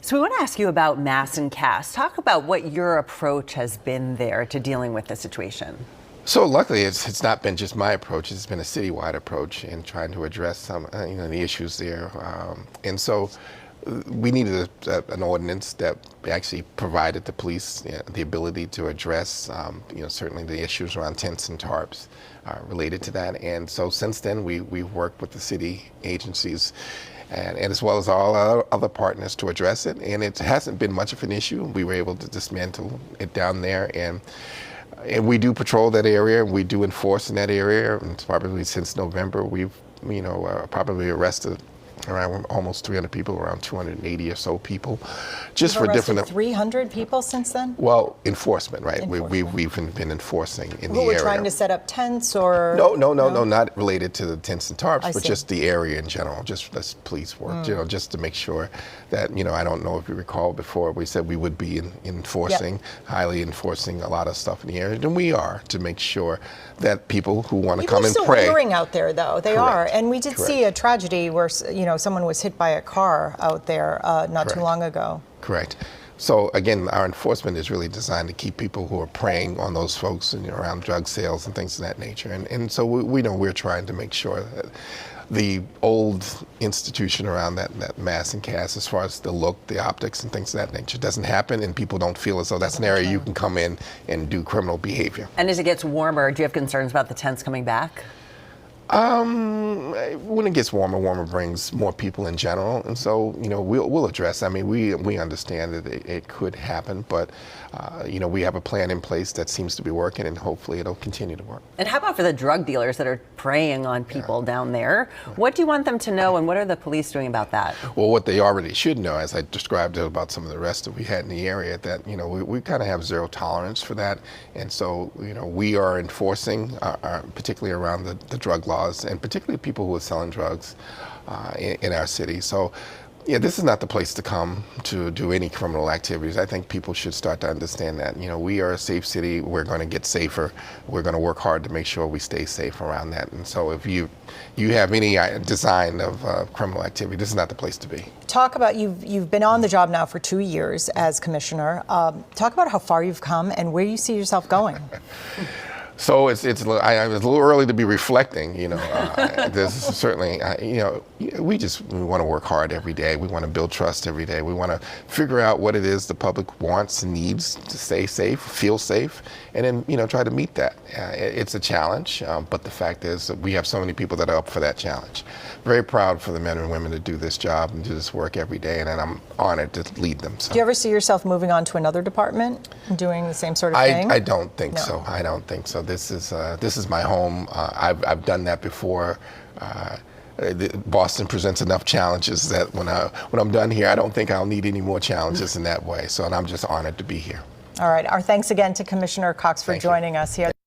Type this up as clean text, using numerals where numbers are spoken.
So we want to ask you about Mass and Cass. Talk about what your approach has been there to dealing with the situation. So luckily, it's not been just my approach. It's been a citywide approach in trying to address some, the issues there. And so we needed an ordinance that actually provided the police the ability to address, certainly the issues around tents and tarps related to that. And so since then, we've worked with the city agencies and as well as all our other partners to address it. And it hasn't been much of an issue. We were able to dismantle it down there. And we do patrol that area. We do enforce in that area. And probably since November, we've probably arrested around almost 300 people, around 280 or so people, just You've for different. 300 people since then? Well, enforcement, right? Enforcement. We've been enforcing in Who the were area. trying to set up tents or? No, not related to the tents and tarps, but see. just the area in general, just as police work, just to make sure that, I don't know if you recall before, we said we would be enforcing, highly enforcing a lot of stuff in the area, and we are, to make sure that people who want to come and pray. People are still out there, though. They Correct. are. And we did see a tragedy where, someone was hit by a car out there not too long ago. Correct. So again, our enforcement is really designed to keep people who are preying on those folks and around drug sales and things of that nature. And so we know we're trying to make sure that the old institution around that Mass and Cass, as far as the look, the optics and things of that nature, doesn't happen, and people don't feel as though that's an area you can come in and do criminal behavior. And as it gets warmer, do you have concerns about the tents coming back? When it gets warmer brings more people in general, and so we'll address. I mean, we understand that it could happen, but we have a plan in place that seems to be working, and hopefully it'll continue to work. And how about for the drug dealers that are preying on people down there? What do you want them to know, and what are the police doing about that? Well, what they already should know, as I described about some of the rest that we had in the area, that we kind of have zero tolerance for that, and so we are enforcing, particularly around the drug laws, and particularly people who are selling drugs in our city. So, this is not the place to come to do any criminal activities. I think people should start to understand that. We are a safe city. We're going to get safer. We're going to work hard to make sure we stay safe around that. And so, if you have any design of criminal activity, this is not the place to be. Talk about you've been on the job now for 2 years as commissioner. Talk about how far you've come and where you see yourself going. So it's a little early to be reflecting. There's certainly we want to work hard every day. We want to build trust every day. We want to figure out what it is the public wants and needs to stay safe, feel safe, and then try to meet that. It's a challenge, but the fact is that we have so many people that are up for that challenge. Very proud for the men and women to do this job and do this work every day, and I'm honored to lead them. So. Do you ever see yourself moving on to another department and doing the same sort of thing? I don't think so. I don't think so. This is my home. I've done that before. Boston presents enough challenges that when I'm done here, I don't think I'll need any more challenges in that way. So, and I'm just honored to be here. All right. Our thanks again to Commissioner Cox for joining us here.